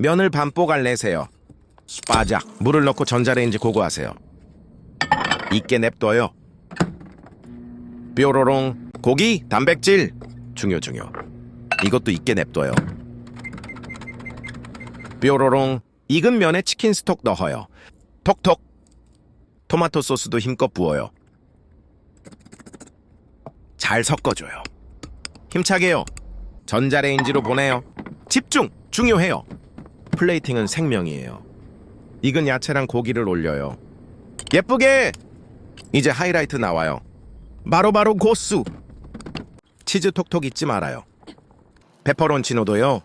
면을 반뽀갈 내세요. 빠작. 물을 넣고 전자레인지 고고하세요. 익게 냅둬요. 뾰로롱. 고기, 단백질. 중요. 이것도 익게 냅둬요. 뾰로롱. 익은 면에 치킨 스톡 넣어요. 톡톡. 토마토 소스도 힘껏 부어요. 잘 섞어줘요. 힘차게요. 전자레인지로 보내요. 집중! 중요해요. 플레이팅은 생명이에요. 익은 야채랑 고기를 올려요. 예쁘게! 이제 하이라이트 나와요. 바로 고수! 치즈 톡톡 잊지 말아요. 페퍼론치노도요.